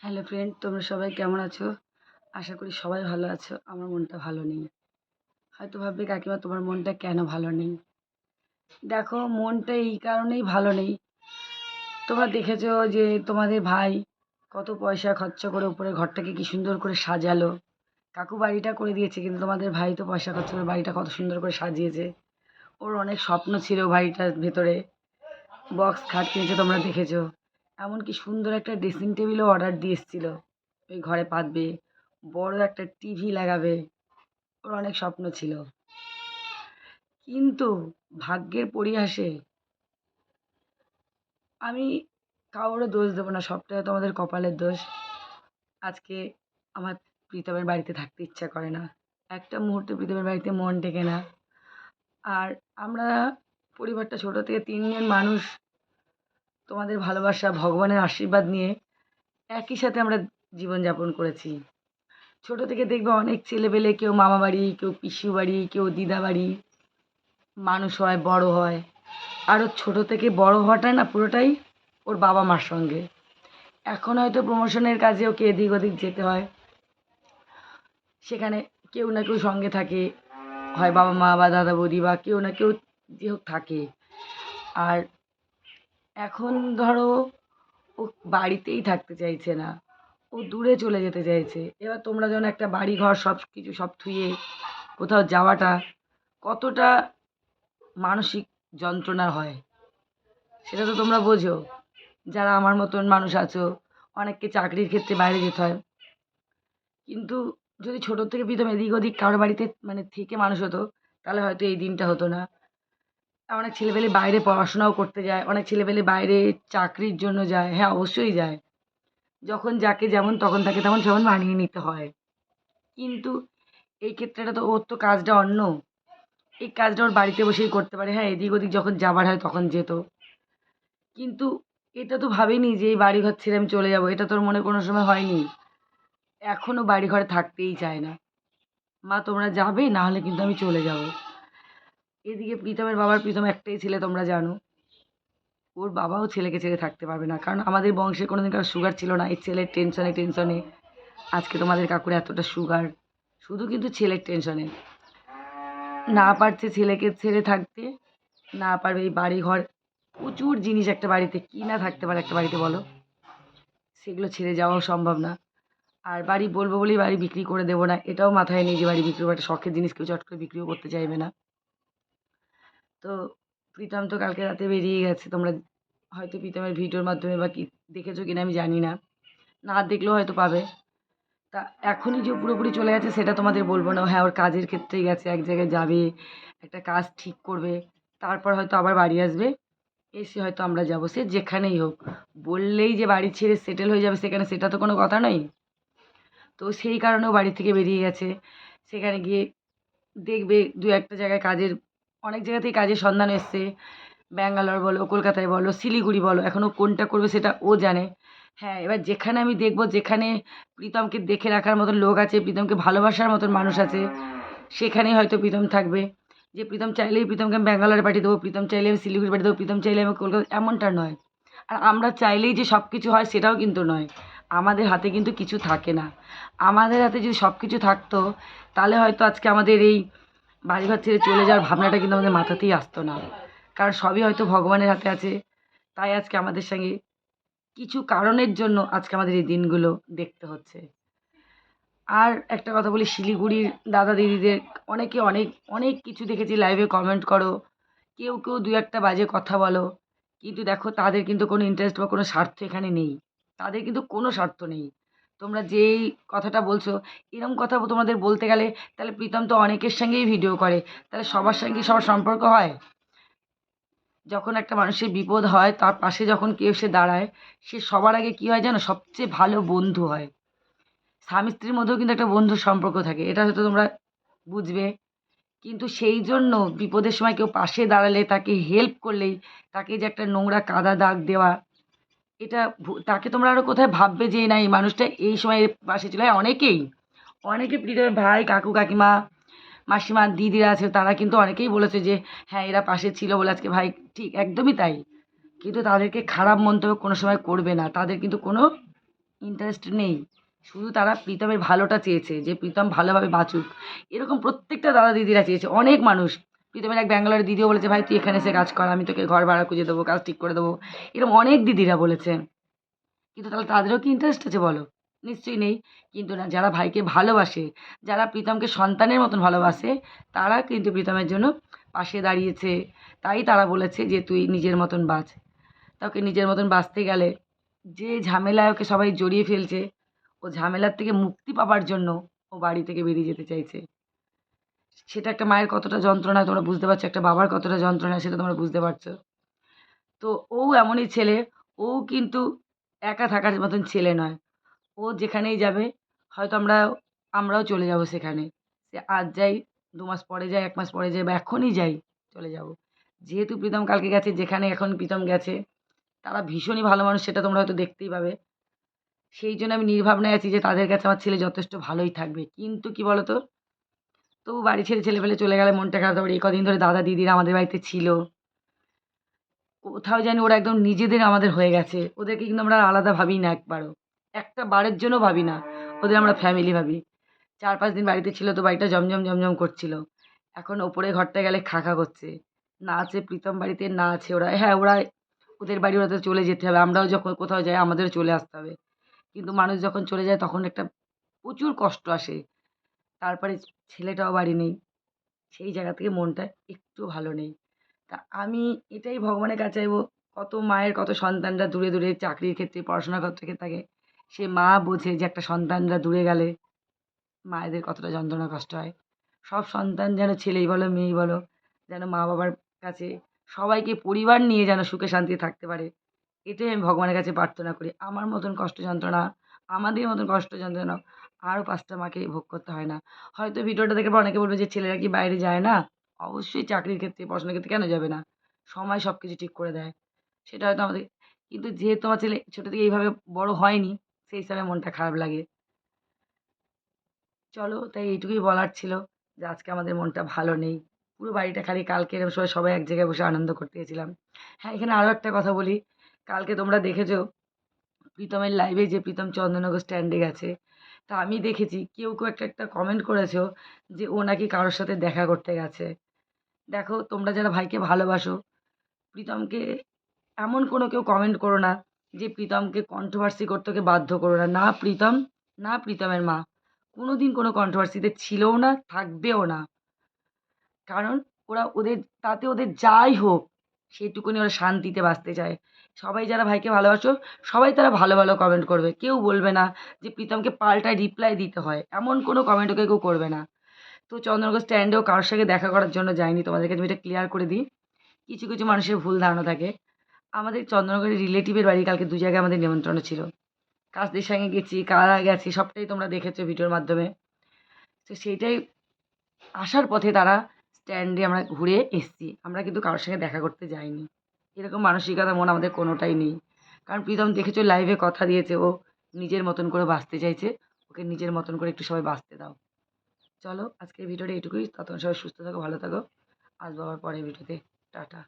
Hello friend, তোমরা সবাই কেমন আছো? আশা করি সবাই ভালো আছো। আমার মনটা ভালো নেই। হয়তো ভাববে কাকিমা তোমার মনটা কেন ভালো নেই? দেখো, মনটা এই কারণেই ভালো নেই। তোমরা দেখেছো যে তোমাদের ভাই কত পয়সা খরচা করে উপরে ঘরটাকে কি সুন্দর করে সাজালো। কাকু বাড়িটা করে দিয়েছে, কিন্তু তোমাদের ভাই তো পয়সা খরচা করে বাড়িটা কত সুন্দর করে সাজিয়েছে। ওর অনেক স্বপ্ন ছিল বাড়িটার ভেতরে। বক্স খাট কিনেছে, তোমরা দেখেছো। এমনকি সুন্দর একটা ড্রেসিং টেবিলও অর্ডার দিয়ে এসেছিল, ওই ঘরে পাতবে। বড় একটা টিভি লাগাবে। ওর অনেক স্বপ্ন ছিল, কিন্তু ভাগ্যের পরিহাসে আমি কারোরও দোষ দেবো না, সবটাই তোমাদের কপালের দোষ। আজকে আমার প্রীতমের বাড়িতে থাকতে ইচ্ছা করে না, একটা মুহূর্তে প্রীতমের বাড়িতে মন টেকে না। আর আমরা পরিবারটা ছোট থেকে তিনজন মানুষ, তোমাদের ভালোবাসা ভগবানের আশীর্বাদ নিয়ে একই সাথে আমরা জীবনযাপন করেছি। ছোট থেকে দেখবে অনেক ছেলেপেলে, কেউ মামা বাড়ি, কেউ পিসির বাড়ি, কেউ দিদা বাড়ি মানুষ হয়, বড় হয়। আর ওর ছোটো থেকে বড় হওয়াটা না পুরোটাই ওর বাবা মার সঙ্গে। এখন হয়তো প্রমোশনের কাজে ওকে এদিক ওদিক যেতে হয়, সেখানে কেউ না কেউ সঙ্গে থাকে, হয় বাবা মা বা দাদা বৌদি বা কেউ না কেউ যে হোক থাকে। আর এখন ধরো ও বাড়িতেই থাকতে চাইছে না, ও দূরে চলে যেতে চাইছে। এবার তোমরা যেন একটা বাড়ি ঘর সব কিছু সব থুয়ে কোথাও যাওয়াটা কতটা মানসিক যন্ত্রণা হয়, সেটা তো তোমরা বোঝো। যারা আমার মতন মানুষ আছো, অনেককে চাকরির ক্ষেত্রে বাইরে যেতে হয়। কিন্তু যদি ছোটো থেকে প্রীতম এদিক ওদিক কারোর বাড়িতে মানে থেকে মানুষ হতো, তাহলে হয়তো এই দিনটা হতো না। অনেক ছেলেপেলে বাইরে পড়াশোনাও করতে যায়, অনেক ছেলেপেলে বাইরে চাকরির জন্য যায়। হ্যাঁ, অবশ্যই যায়। যখন যাকে যেমন তখন তাকে তেমন সেমন মানিয়ে নিতে হয়। কিন্তু এই ক্ষেত্রেটা তো ওর তো কাজটা অন্য। এই কাজটা ওর বাড়িতে বসেই করতে পারে। হ্যাঁ, এদিক ওদিক যখন যাবার হয় তখন যেত। কিন্তু এটা তো ভাবেনি যে এই বাড়িঘর ছেড়ে আমি চলে যাব। এটা তোর মনে কোনো সময় হয়নি? এখনও বাড়ি ঘরে থাকতেই চায় না। মা তোমরা যাবে, না হলে কিন্তু আমি চলে যাব। এদিকে প্রীতমের বাবার, প্রীতম একটাই ছেলে তোমরা জানো, ওর বাবাও ছেলেকে ছেড়ে থাকতে পারবে না। কারণ আমাদের বংশে কোনোদিন কারো সুগার ছিল না। এই ছেলের টেনশনে টেনশনে আজকে তোমাদের কাকুর এতটা সুগার, শুধু কিন্তু ছেলের টেনশনে। না পারছে ছেলেকে ছেড়ে থাকতে, না পারবে এই বাড়ি ঘর। প্রচুর জিনিস একটা বাড়িতে, কি না থাকতে পারে একটা বাড়িতে বলো? সেগুলো ছেড়ে যাওয়াও সম্ভব না। আর বাড়ি বলবো বলেই বাড়ি বিক্রি করে দেবো না, এটাও মাথায় নেই যে বাড়ি বিক্রি করবো। একটা শখের জিনিস কেউ চট করে বিক্রিও করতে চাইবে না। তো প্রীতম তো কালকে রাতে বেরিয়ে গেছে। তোমরা হয়তো প্রীতমের ভিডিওর মাধ্যমে বা কি দেখেছো কিনা আমি জানি না, না দেখলেও হয়তো পাবে। তা এখনই যে পুরোপুরি চলে গেছে সেটা তোমাদের বলবো না। হ্যাঁ, ওর কাজের ক্ষেত্রেই গেছে, এক জায়গায় যাবে, একটা কাজ ঠিক করবে, তারপর হয়তো আবার বাড়ি আসবে। এসে হয়তো আমরা যাবো, সে যেখানেই হোক। বললেই যে বাড়ি ছেড়ে সেটেল হয়ে যাবে সেখানে, সেটা তো কোনো কথা নয়। তো সেই কারণেও বাড়ি থেকে বেরিয়ে গেছে। সেখানে গিয়ে দেখবে দু একটা জায়গায় কাজের, অনেক জায়গাতেই কাজের সন্ধান এসছে। ব্যাঙ্গালোর বলো, কলকাতায় বলো, শিলিগুড়ি বলো, এখন ও কোনটা করবে সেটা ও জানে। হ্যাঁ, এবার যেখানে আমি দেখব, যেখানে প্রীতমকে দেখে রাখার মতন লোক আছে, প্রীতমকে ভালোবাসার মতন মানুষ আছে, সেখানেই হয়তো প্রীতম থাকবে। যে প্রীতম চাইলেই প্রীতমকে আমি ব্যাঙ্গালোরে পাঠিয়ে দেবো, প্রীতম চাইলে আমি শিলিগুড়ি পাঠিয়ে দেবো, প্রীতম চাইলে আমি কলকাতা, এমনটা নয়। আর আমরা চাইলেই যে সব কিছু হয় সেটাও কিন্তু নয়। আমাদের হাতে কিন্তু কিছু থাকে না। আমাদের হাতে যদি সব কিছু থাকতো, তাহলে হয়তো আজকে আমাদের এই বাড়িঘর ছেড়ে চলে যাওয়ার ভাবনাটা কিন্তু আমাদের মাথাতেই আসতো না। কারণ সবই হয়তো ভগবানের হাতে আছে। তাই আজকে আমাদের সঙ্গে কিছু কারণের জন্য আজকে আমাদের এই দিনগুলো দেখতে হচ্ছে। আর একটা কথা বলি, শিলিগুড়ির দাদা দিদিদের অনেকে অনেক অনেক কিছু দেখেছি, লাইভে কমেন্ট করো, কেউ কেউ দু একটা বাজে কথা বলো, কিন্তু দেখো তাদের কিন্তু কোনো ইন্টারেস্ট বা কোনো স্বার্থ এখানে নেই। তাদের কিন্তু কোনো স্বার্থ নেই। তোমরা যেই কথাটা বলছো, এরম কথা তোমাদের বলতে গেলে, তাহলে প্রীতম তো অনেকের সঙ্গেই ভিডিও করে, তাহলে সবার সঙ্গে সবার সম্পর্ক হয়? যখন একটা মানুষের বিপদ হয়, তার পাশে যখন কেউ এসে দাঁড়ায়, সে সবার আগে কী হয় জানো? সবচেয়ে ভালো বন্ধু হয়। স্বামী স্ত্রীর মধ্যেও কিন্তু একটা বন্ধুর সম্পর্ক থাকে, এটা হয়তো তোমরা বুঝবে। কিন্তু সেই জন্য বিপদের সময় কেউ পাশে দাঁড়ালে, তাকে হেল্প করলেই, তাকে যে একটা নোংরা কাদা দাগ দেওয়া, এটা তাকে তোমরা আরও কোথায় ভাববে যে না এই মানুষটা এই সময় এর পাশে ছিল। হ্যাঁ, অনেকেই, অনেকে পৃথিবীর ভাই, কাকু, কাকিমা, মাসিমা, দিদিরা আছে, তারা কিন্তু অনেকেই বলেছে যে হ্যাঁ এরা পাশে ছিল বলে আজকে ভাই। ঠিক একদমই তাই। কিন্তু তাদেরকে খারাপ মন্তব্য কোনো সময় করবে না, তাদের কিন্তু কোনো ইন্টারেস্ট নেই। শুধু তারা প্রীতমের ভালোটা চেয়েছে, যে প্রীতম ভালোভাবে বাঁচুক। এরকম প্রত্যেকটা দাদা দিদিরা চেয়েছে, অনেক মানুষ। প্রীতমের এক ব্যাঙ্গালোরের দিদিও বলেছে, ভাই তুই এখানে এসে কাজ কর, আমি তোকে ঘর ভাড়া খুঁজে দেবো, কাজ ঠিক করে দেবো। এরকম অনেক দিদিরা বলেছে। কিন্তু তাহলে তাদেরও কি ইন্টারেস্ট আছে বলো? নিশ্চয়ই নেই। কিন্তু না, যারা ভাইকে ভালোবাসে, যারা প্রীতমকে সন্তানের মতন ভালোবাসে, তারা কিন্তু প্রীতমের জন্য পাশে দাঁড়িয়েছে। তাই তারা বলেছে যে তুই নিজের মতন বাঁচ। তা ওকে নিজের মতন বাঁচতে গেলে যে ঝামেলায় ওকে সবাই জড়িয়ে ফেলছে, ও ঝামেলার থেকে মুক্তি পাবার জন্য ও বাড়ি থেকে বেরিয়ে যেতে চাইছে। সেটা একটা মায়ের কতটা যন্ত্রণা তোমরা বুঝতে পারছো, একটা বাবার কতটা যন্ত্রণা সেটা তোমরা বুঝতে পারছো। তো ও এমনই ছেলে, ও কিন্তু একা থাকার মতন ছেলে নয়। ও যেখানেই যাবে, হয়তো আমরাও চলে যাব সেখানে। সে আজ যাই, ২ মাস পরে যাই, ১ মাস পরে যাই বা এখনই যাই, চলে যাব। যেহেতু প্রীতম কালকে গেছে, যেখানে এখন প্রীতম গেছে, তারা ভীষণই ভালো মানুষ, সেটা তোমরা হয়তো দেখতেই পাবে। সেই জন্য আমি নির্ভাবনায় আছি যে তাদের কাছে আমার ছেলে যথেষ্ট ভালোই থাকবে। কিন্তু কি বলো তো, তবু বাড়ি ছেড়ে ছেলেপেলে চলে গেলে মনটা খারাপ। তারপরে এই কদিন ধরে দাদা দিদিরা আমাদের বাড়িতে ছিল। কোথাও জানি ওরা একদম নিজেদের আমাদের হয়ে গেছে। ওদেরকে কিন্তু আমরা আলাদা ভাবি না একবারও। একটা বারের জন্য ভাবি না। ওদের আমরা ফ্যামিলি ভাবি। ৪-৫ দিন বাড়িতে ছিল তো বাড়িটা জমজম, জমজম করছিল। এখন ওপরের ঘরটায় গেলে খা, খা করছে। না আছে প্রীতম বাড়িতে, না আছে ওরা। হ্যাঁ, ওদের বাড়ি ওদের চলে যেতে হবে। আমরাও যখন কোথাও যাই আমাদেরও চলে আসতে হবে। কিন্তু মানুষ যখন চলে যায় তখন একটা প্রচুর কষ্ট আসে। তারপরে ছেলেটাও বাড়ি নেই। সেই জায়গা থেকে মনটা একটুও ভালো নেই। তা আমি এটাই ভগবানের কাছে চাইবো, কত মায়ের কত সন্তানরা দূরে, দূরে চাকরির ক্ষেত্রে, পড়াশোনার ক্ষেত্রে থাকে। সে মা বোঝে যে একটা সন্তানরা দূরে গেলে মায়েদের কতটা যন্ত্রণা কষ্ট হয়। সব সন্তান যেন ছেলেই বলো, মেয়েই বলো, যেন মা-বাবার কাছে সবাইকে পরিবার নিয়ে যেন সুখে শান্তিতে থাকতে পারে। এটাই আমি ভগবানের কাছে প্রার্থনা করি। আমার মতন কষ্ট যন্ত্রণা, আমাদের মতন কষ্ট যন্ত্রণা আরও ৫ টা মাকে ভোগ করতে হয় না। হয়তো ভিডিওটা দেখে পর অনেকে বলবে যে, "ছেলেরা কি বাইরে যায় না?" অবশ্যই চাকরির ক্ষেত্রে, পড়াশোনার ক্ষেত্রে কেন যাবে না? সময় সবকিছু ঠিক করে দেয়। সেটা হয়তো আমাদের, কিন্তু যেহেতু আমার ছেলে ছোট থেকে এইভাবে বড় হয়নি, সেই হিসাবে মনটা খারাপ লাগে। চলো, তাই এইটুকুই বলার ছিল যে আজকে আমাদের মনটা ভালো নেই। পুরো বাড়িটা খালি, কালকে এরকম সময় সবাই এক জায়গায় বসে আনন্দ করতে গেছিলাম। হ্যাঁ, এখানে আরও একটা কথা বলি। কালকে তোমরা দেখেছো প্রীতমের লাইভে যে প্রীতম চন্দননগর স্ট্যান্ডে গেছে। তা আমি দেখেছি কেউ একটা কমেন্ট করেছো যে ও নাকি কারো সাথে দেখা করতে গেছে। দেখো, তোমরা যারা ভাইকে ভালোবাসো, প্রীতমকে এমন কোনো কেউ কমেন্ট করো না যে প্রীতমকে কন্ট্রোভার্সি করতে ওকে বাধ্য করো না। না প্রীতম, না প্রীতমের মা কোনোদিন কোনো কন্ট্রোভার্সিতে ছিলও না, থাকবেও না। কারণ তাতে ওদের যাই হোক, সেইটুকুনি ওরা শান্তিতে বাঁচতে চায়। সবাই যারা ভাইকে ভালোবাসো, সবাই তারা ভালো, ভালো কমেন্ট করবে। কেউ বলবে না যে প্রীতমকে পাল্টা রিপ্লাই দিতে হয়। এমন কোনো কমেন্ট ওকে কেউ করবে না। তো চন্দননগর স্ট্যান্ডেও কারোর সঙ্গে দেখা করার জন্য যায়নি। তোমাদেরকে আমি এটা ক্লিয়ার করে দিই। কিছু, কিছু মানুষের ভুল ধারণা থাকে। আমাদের চন্দননগরের রিলেটিভের বাড়ি কালকে ২ জায়গায় আমাদের নিমন্ত্রণ ছিল। কাদের সঙ্গে গেছি, কারা গেছি সবটাই তোমরা দেখেছো ভিডিওর মাধ্যমে। তো সেইটাই, আসার পথে তারা স্ট্যান্ডে আমরা ঘুরে এসেছি। আমরা কিন্তু কারোর সঙ্গে দেখা করতে যাইনি। এরকম মানসিকতা মন আমাদের কোনোটাই নেই। কারণ প্রীতম দেখেছো লাইভে কথা দিয়েছে, ও নিজের মতন করে বাঁচতে চাইছে। ওকে নিজের মতন করে একটু সবাই বাঁচতে দাও। চলো, আজকের ভিডিওটা এইটুকুই। ততক্ষণ সবাই সুস্থ থাকো, ভালো থাকো। আসবো আবার পরের ভিডিওতে। টাটা।